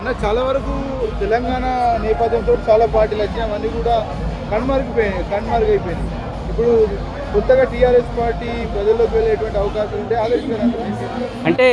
అన్న చాలా వరకు తెలంగాణ నేపథ్యంతో చాలా పార్టీలు వచ్చినాయి, అవన్నీ కూడా కనుమరుగైపోయినాయి. ఇప్పుడు కొత్తగా టీఆర్ఎస్ పార్టీ ప్రజల్లోకి వెళ్ళేటువంటి అవకాశం ఉంటే ఆలోచించారు. అంటే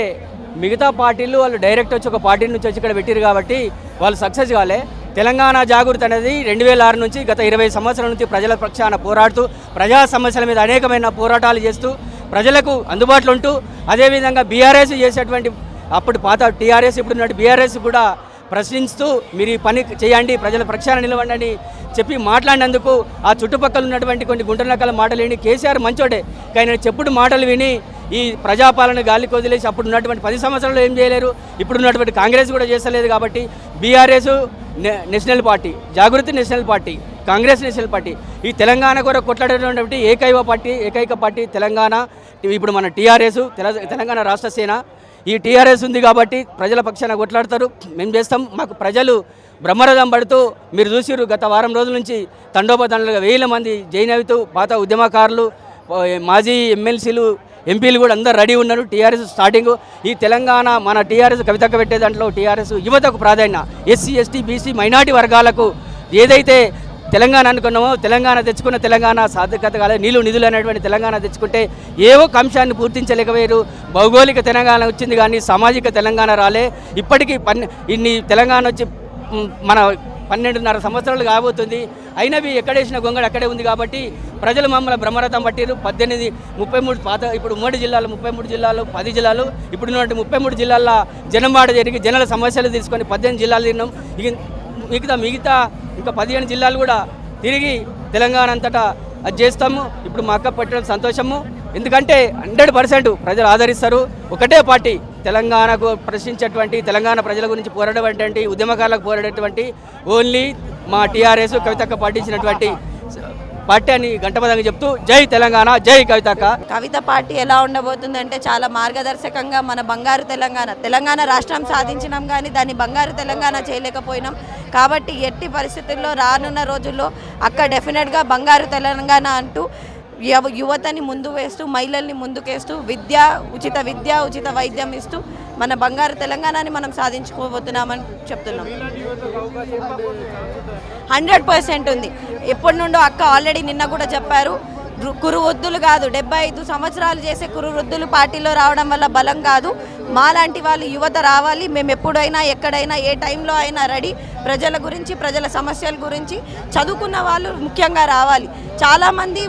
మిగతా పార్టీలు వాళ్ళు డైరెక్ట్ వచ్చి ఒక పార్టీ నుంచి వచ్చి ఇక్కడ పెట్టారు కాబట్టి వాళ్ళు సక్సెస్ కాలే. తెలంగాణ జాగృతి అనేది 2006 నుంచి గత 20 సంవత్సరాల నుంచి ప్రజల పక్షాన పోరాడుతూ ప్రజా సమస్యల మీద అనేకమైన పోరాటాలు చేస్తూ ప్రజలకు అందుబాటులో ఉంటూ అదేవిధంగా బీఆర్ఎస్ చేసేటువంటి అప్పుడు పాత టీఆర్ఎస్ ఇప్పుడున్నట్టు బీఆర్ఎస్ కూడా ప్రశ్నిస్తూ మీరు ఈ పని చేయండి, ప్రజల పక్షాన నిలవండి అని చెప్పి మాట్లాడినందుకు ఆ చుట్టుపక్కల ఉన్నటువంటి కొన్ని గుంటనక్కల మాటలు విని కేసీఆర్ మంచోడే, కానీ చెప్పుడు మాటలు విని ఈ ప్రజాపాలన గాలికి వదిలేసి అప్పుడు ఉన్నటువంటి 10 సంవత్సరాలు ఏం చేయలేరు, ఇప్పుడున్నటువంటి కాంగ్రెస్ కూడా చేస్తలేదు. కాబట్టి BRS national party, Jagruti national party, Congress national party, ఈ తెలంగాణ కూడా కొట్లాడేటువంటి ఏకైక పార్టీ తెలంగాణ. ఇప్పుడు మన టీఆర్ఎస్ తెలంగాణ రాష్ట్ర సేన, ఈ టీఆర్ఎస్ ఉంది కాబట్టి ప్రజల పక్షాన కొట్లాడతారు, మేము చేస్తాం. మాకు ప్రజలు బ్రహ్మరథం పడుతూ మీరు చూసిరు గత వారం రోజుల నుంచి తండోపతండలుగా 1000 మంది జైన్ అవుతూ పాత ఉద్యమకారులు, మాజీ ఎమ్మెల్సీలు, ఎంపీలు కూడా అందరు రెడీ ఉన్నారు. టీఆర్ఎస్ స్టార్టింగ్ ఈ తెలంగాణ మన టీఆర్ఎస్ కవితక్క పెట్టే దాంట్లో టీఆర్ఎస్ యువతకు ప్రాధాన్యత, ఎస్సీ ఎస్టీ బీసీ మైనార్టీ వర్గాలకు ఏదైతే తెలంగాణ అనుకున్నామో తెలంగాణ తెచ్చుకున్న తెలంగాణ సార్థకత కాలేదు, నిధులు అనేటువంటి తెలంగాణ తెచ్చుకుంటే ఏవో అంశాన్ని పూర్తించలేకపోయారు. భౌగోళిక తెలంగాణ వచ్చింది కానీ సామాజిక తెలంగాణ రాలే. ఇప్పటికీ ఇన్ని తెలంగాణ వచ్చి మన 12.5 సంవత్సరాలు కాబోతుంది, అయినవి ఎక్కడేసిన గొంగడు అక్కడే ఉంది. కాబట్టి ప్రజలు మమ్మల్ని బ్రహ్మరథం పట్టిరు. 18, 33 పాత ఇప్పుడు 3 జిల్లాలు, 33 జిల్లాలు, 10 జిల్లాలు, ఇప్పుడు 33 జిల్లాల్లో జనమాట జరిగి జనాల సమస్యలు తీసుకొని 18 జిల్లాలు తిన్నాం. మిగతా ఇంకా 15 జిల్లాలు కూడా తిరిగి తెలంగాణ అంతటా అది చేస్తాము. ఇప్పుడు మా అక్క పెట్టడం సంతోషము, ఎందుకంటే 100% ప్రజలు ఆదరిస్తారు. ఒకటే పార్టీ తెలంగాణకు ప్రశ్నించేటువంటి, తెలంగాణ ప్రజల గురించి పోరాడేటువంటి, ఉద్యమకారులకు పోరాడేటువంటి ఓన్లీ మా టీఆర్ఎస్ కవితక్క పార్టీ ఇచ్చినటువంటి పార్టీ అని గంటపదంగా చెప్తూ జై తెలంగాణ, జై కవితక్క. కవిత పార్టీ ఎలా ఉండబోతుందంటే చాలా మార్గదర్శకంగా మన బంగారు తెలంగాణ రాష్ట్రం సాధించినాం కానీ దాన్ని బంగారు తెలంగాణ చేయలేకపోయినాం. కాబట్టి ఎట్టి పరిస్థితుల్లో రానున్న రోజుల్లో అక్క డెఫినెట్గా బంగారు తెలంగాణ అంటూ యువతని ముందు వేస్తూ, మహిళల్ని ముందుకేస్తూ ఉచిత విద్య, ఉచిత వైద్యం ఇస్తూ మన బంగారు తెలంగాణని మనం సాధించుకోబోతున్నామని చెప్తున్నాం. 100% ఉంది. ఎప్పటి నుండో అక్క ఆల్రెడీ నిన్న కూడా చెప్పారు, కురు వృద్ధులు కాదు, 75 సంవత్సరాలు చేసే కురు వృద్ధులు పార్టీలో రావడం వల్ల బలం కాదు, మాలాంటి వాళ్ళు యువత రావాలి. మేము ఎప్పుడైనా ఎక్కడైనా ఏ టైంలో అయినా రెడీ. ప్రజల గురించి, ప్రజల సమస్యల గురించి చదువుకున్న వాళ్ళు ముఖ్యంగా రావాలి. చాలామంది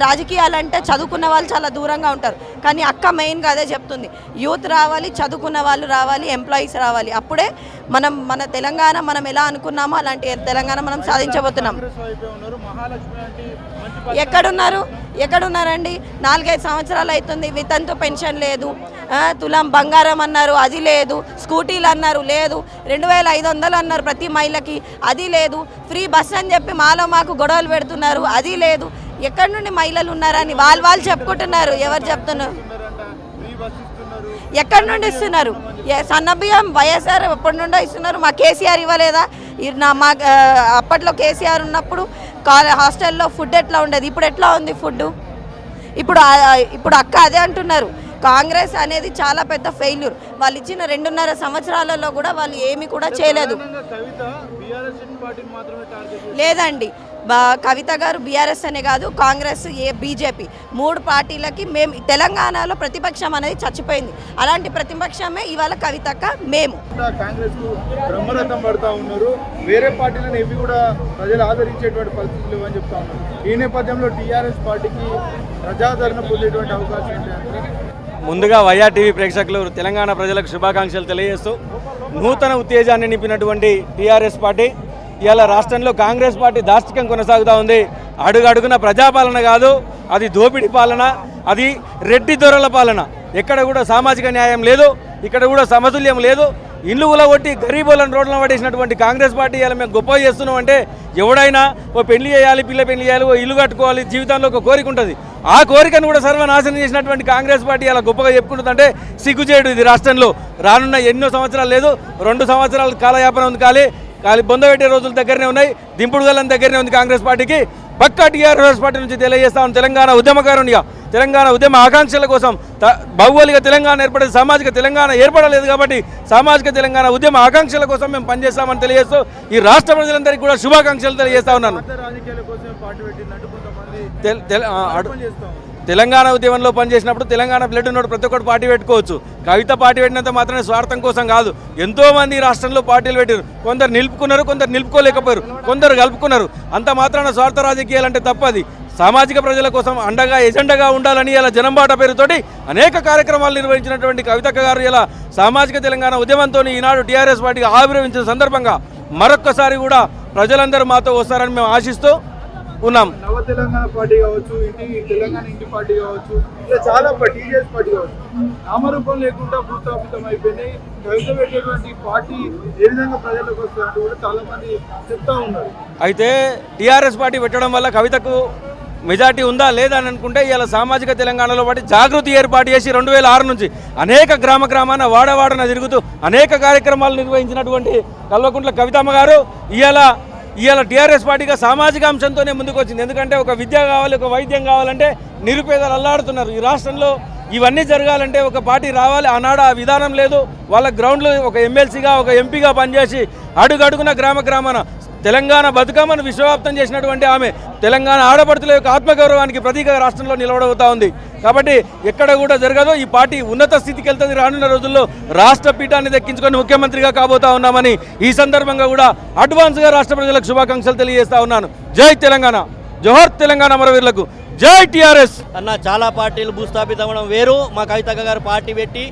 రాజకీయాలంటే చదువుకున్న వాళ్ళు చాలా దూరంగా ఉంటారు, కానీ అక్క మెయిన్గా అదే చెప్తుంది, యూత్ రావాలి, చదువుకున్న వాళ్ళు రావాలి, ఎంప్లాయీస్ రావాలి. అప్పుడే మన తెలంగాణ మనం ఎలా అనుకున్నామో అలాంటి తెలంగాణ మనం సాధించబోతున్నాం. ఎక్కడున్నారండి? 4-5 సంవత్సరాలు అవుతుంది, వితంతు పెన్షన్ లేదు, తులం బంగారం అన్నారు అది లేదు, స్కూటీలు అన్నారు లేదు, 2500 అన్నారు ప్రతి మహిళకి అది లేదు, ఫ్రీ బస్ అని చెప్పి మాకు గొడవలు పెడుతున్నారు అది లేదు. ఎక్కడి నుండి మహిళలు ఉన్నారని వాళ్ళు చెప్పుకుంటున్నారు. ఎవరు చెప్తున్నారు? ఎక్కడి నుండి ఇస్తున్నారు? సన్నబియ్యం వైఎస్ఆర్ ఎప్పటి నుండో ఇస్తున్నారు. మా కేసీఆర్ ఇవ్వలేదా? మా అప్పట్లో కేసీఆర్ ఉన్నప్పుడు హాస్టల్లో ఫుడ్ ఎట్లా ఉండేది, ఇప్పుడు ఎట్లా ఉంది ఫుడ్? ఇప్పుడు అక్క అదే అంటున్నారు, కాంగ్రెస్ అనేది చాలా పెద్ద ఫెయిల్యూర్. వాళ్ళు ఇచ్చిన 2.5 సంవత్సరాలలో కూడా వాళ్ళు ఏమీ కూడా చేయలేదు. లేదండి, కవిత గారు బీఆర్ఎస్ అనే కాదు, కాంగ్రెస్, బీజేపీ 3 పార్టీలకి మేము తెలంగాణలో ప్రతిపక్షం అనేది చచ్చిపోయింది. అలాంటి ప్రతిపక్షమే ఇవాళ కవితక్క. మేము బ్రహ్మరథం పడతా ఉన్నారు, వేరే పార్టీలను ఏవి కూడా ప్రజలు ఆదరించేటువంటి పరిస్థితులు అని చెప్తా ఉన్నారు. ఈ నేపథ్యంలో టీఆర్ఎస్ పార్టీకి ప్రజాదరణ పొందేటువంటి అవకాశం ఏంటంటే, ముందుగా వైఆర్ టీవీ ప్రేక్షకులు తెలంగాణ ప్రజలకు శుభాకాంక్షలు తెలియజేస్తూ, నూతన ఉత్తేజాన్ని నింపినటువంటి టీఆర్ఎస్ పార్టీ ఇవాళ రాష్ట్రంలో కాంగ్రెస్ పార్టీ దాష్టికం కొనసాగుతూ ఉంది. అడుగడుగున ప్రజాపాలన కాదు, అది దోపిడీ పాలన, అది రెడ్డి దొరల పాలన. ఎక్కడ కూడా సామాజిక న్యాయం లేదు, ఇక్కడ కూడా సమతుల్యం లేదు. ఇల్లు ఉలగొట్టి గరీబులను రోడ్లను పడేసినటువంటి కాంగ్రెస్ పార్టీ ఇలా మేము గొప్ప చేస్తున్నాం అంటే, ఎవడైనా ఓ పెళ్లి చేయాలి, పిల్ల పెళ్లి చేయాలి, ఓ ఇల్లు కట్టుకోవాలి, జీవితంలో ఒక కోరిక ఉంటుంది. ఆ కోరికను కూడా సర్వనాశనం చేసినటువంటి కాంగ్రెస్ పార్టీ అలా గొప్పగా చెప్పుకుంటుందంటే సిగ్గుచేడు. ఇది రాష్ట్రంలో రానున్న ఎన్నో సంవత్సరాలు లేదు, 2 సంవత్సరాల కాలయాపన ఉంది. ఖాళీ బొందబెట్టే రోజుల దగ్గరనే ఉన్నాయి, దింపుడు గల్లం దగ్గరనే ఉంది కాంగ్రెస్ పార్టీకి. పక్కా టీఆర్ఎస్ పార్టీ నుంచి తెలియజేస్తామని తెలంగాణ ఉద్యమకారునిగా తెలంగాణ ఉద్యమ ఆకాంక్షల కోసం భౌగోళిక తెలంగాణ ఏర్పడేది, సామాజిక తెలంగాణ ఏర్పడలేదు కాబట్టి సామాజిక తెలంగాణ ఉద్యమ ఆకాంక్షల కోసం మేము పనిచేస్తామని తెలియజేస్తూ ఈ రాష్ట్ర ప్రజలందరికీ కూడా శుభాకాంక్షలు తెలియజేస్తా ఉన్నాను. రాజకీయాల కోసం పార్టీ పెట్టిందంటూ కొంతమంది చేస్తాం. తెలంగాణ ఉద్యమంలో పనిచేసినప్పుడు తెలంగాణ బ్లడ్ ఉన్నప్పుడు ప్రతి ఒక్కటి పార్టీ పెట్టుకోవచ్చు. కవిత పార్టీ పెట్టినంత మాత్రమే స్వార్థం కోసం కాదు. ఎంతోమంది రాష్ట్రంలో పార్టీలు పెట్టారు. కొందరు నిలుపుకున్నారు, కొందరు నిలుపుకోలేకపోయారు, కొందరు కలుపుకున్నారు. అంత మాత్రాన స్వార్థ రాజకీయాలంటే తప్పది. సామాజిక ప్రజల కోసం అండగా ఎజెండాగా ఉండాలని ఇలా జనంబాట పేరుతోటి అనేక కార్యక్రమాలు నిర్వహించినటువంటి కవితక్క గారు ఇలా సామాజిక తెలంగాణ ఉద్యమంతో ఈనాడు టీఆర్ఎస్ పార్టీగా ఆవిర్భవించిన సందర్భంగా మరొక్కసారి కూడా ప్రజలందరూ మాతో వస్తారని మేము ఆశిస్తూ ఉన్నాం. నవ తెలంగాణ పార్టీ కావచ్చు, తెలంగాణ ఇంటి పార్టీ కావచ్చు, ఇలా చాలా టీఆర్ఎస్ పార్టీ కావచ్చు, నామరూపం లేకుండా భూస్థాపితం అయిపోయినాయి. కవిత పెట్టేటువంటి పార్టీ ఏ విధంగా ప్రజలకు వస్తుందంటూ కూడా చాలా మంది చెప్తా ఉన్నారు. అయితే టీఆర్ఎస్ పార్టీ పెట్టడం వల్ల కవితకు మెజార్టీ ఉందా లేదా అని అనుకుంటే ఇలా సామాజిక తెలంగాణలో పాటు జాగృతి ఏర్పాటు చేసి 2006 నుంచి అనేక గ్రామాన వాడవాడన తిరుగుతూ అనేక కార్యక్రమాలు నిర్వహించినటువంటి కల్వకుంట్ల కవితమ్మ గారు ఇవాళ టీఆర్ఎస్ పార్టీగా సామాజిక అంశంతోనే ముందుకు వచ్చింది. ఎందుకంటే ఒక విద్య కావాలి, ఒక వైద్యం కావాలంటే నిరుపేదలు అల్లాడుతున్నారు. ఈ రాష్ట్రంలో ఇవన్నీ జరగాలంటే ఒక పార్టీ రావాలి. ఆనాడు ఆ విధానం లేదు. వాళ్ళ గ్రౌండ్లో ఒక ఎమ్మెల్సీగా, ఒక ఎంపీగా పనిచేసి అడుగడుగున గ్రామాన తెలంగాణ బతుకమ్మను విశ్వవ్యాప్తం చేసినటువంటి ఆమె తెలంగాణ ఆడపడుతుల యొక్క ఆత్మగౌరవానికి ప్రతీక రాష్ట్రంలో నిలబడవుతా ఉంది. కాబట్టి ఎక్కడ కూడా జరగదో ఈ పార్టీ ఉన్నత స్థితికి వెళ్తుంది. రానున్న రోజుల్లో రాష్ట్ర పీఠాన్ని దక్కించుకొని ముఖ్యమంత్రిగా కాబోతా ఉన్నామని ఈ సందర్భంగా కూడా అడ్వాన్స్గా రాష్ట్ర ప్రజలకు శుభాకాంక్షలు తెలియజేస్తా ఉన్నాను. జై తెలంగాణ, జోహార్ తెలంగాణ అమరవీరులకు, జై టీఆర్ఎస్. అన్న చాలా పార్టీలు భూస్థాపితం అవ్వడం వేరు, మా కవితక్క గారు పార్టీ పెట్టి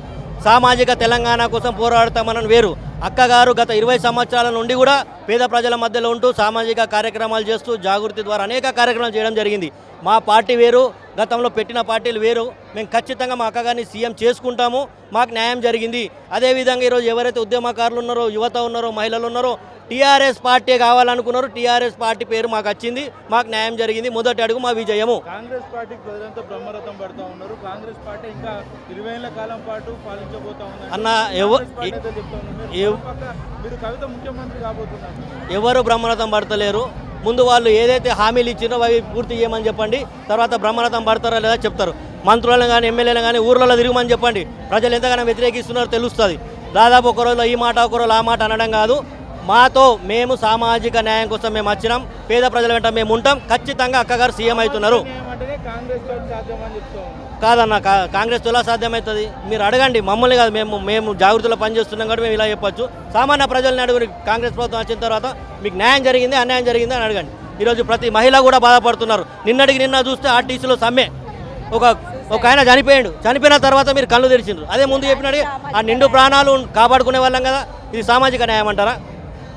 సామాజిక తెలంగాణ కోసం పోరాడతామని వేరు. అక్కగారు గత 20 సంవత్సరాల నుండి కూడా పేద ప్రజల మధ్యలో ఉంటూ సామాజిక కార్యక్రమాలు చేస్తూ జాగృతి ద్వారా అనేక కార్యక్రమాలు చేయడం జరిగింది. మా పార్టీ వేరు, గతంలో పెట్టిన పార్టీలు వేరు. మేము ఖచ్చితంగా మా అక్కగారిని సీఎం చేసుకుంటాము. మాకు న్యాయం జరిగింది. అదేవిధంగా ఈరోజు ఎవరైతే ఉద్యమకారులు ఉన్నారో, యువత ఉన్నారో, మహిళలు ఉన్నారో టీఆర్ఎస్ పార్టీ కావాలనుకున్నారు. టీఆర్ఎస్ పార్టీ పేరు మాకు వచ్చింది, మాకు న్యాయం జరిగింది. మొదటి అడుగు మా విజయము. కాంగ్రెస్ పార్టీకి ప్రజలంతా బ్రహ్మరథం పడుతూ ఉన్నారు. కాంగ్రెస్ పార్టీ ఇంకా 20 ఏళ్ల కాలం పాటు పాలించబోతా ఉన్నారు అన్న. మీరు కవిత ముఖ్యమంత్రి కాబోతున్నారు. ఎవరు బ్రహ్మరథం పడతలేరు. ముందు వాళ్ళు ఏదైతే హామీలు ఇచ్చినో అవి పూర్తి చేయమని చెప్పండి. తర్వాత బ్రహ్మరథం పడతారా లేదా చెప్తారు. మంత్రులను కానీ ఎమ్మెల్యేలు కానీ ఊర్లలో తిరగమని చెప్పండి. ప్రజలు ఎంతగానో వ్యతిరేకిస్తున్నారో తెలుస్తుంది. దాదాపు ఒక రోజులో ఈ మాట, ఒక రోజు ఆ మాట అనడం కాదు. మాతో మేము సామాజిక న్యాయం కోసం మేము వచ్చినాం. పేద ప్రజల వెంట మేము ఉంటాం. ఖచ్చితంగా అక్కగారు సీఎం అవుతున్నారు. కాదన్న, కాంగ్రెస్ ఎలా సాధ్యమవుతుంది? మీరు అడగండి, మమ్మల్ని కాదు. మేము జాగృతిలో పనిచేస్తున్నాం కాబట్టి మేము ఇలా చెప్పొచ్చు. సామాన్య ప్రజల్ని అడుగుని, కాంగ్రెస్ ప్రభుత్వం వచ్చిన తర్వాత మీకు న్యాయం జరిగింది, అన్యాయం జరిగింది అని అడగండి. ఈరోజు ప్రతి మహిళ కూడా బాధపడుతున్నారు. నిన్న చూస్తే ఆర్టీసీలో సమ్మె, ఒక ఆయన చనిపోయిన తర్వాత మీరు కళ్ళు తెరిచిండ్రు. అదే ముందు చెప్పినట్టు ఆ నిండు ప్రాణాలు కాపాడుకునే వాళ్ళం కదా. ఇది సామాజిక న్యాయం అంటారా?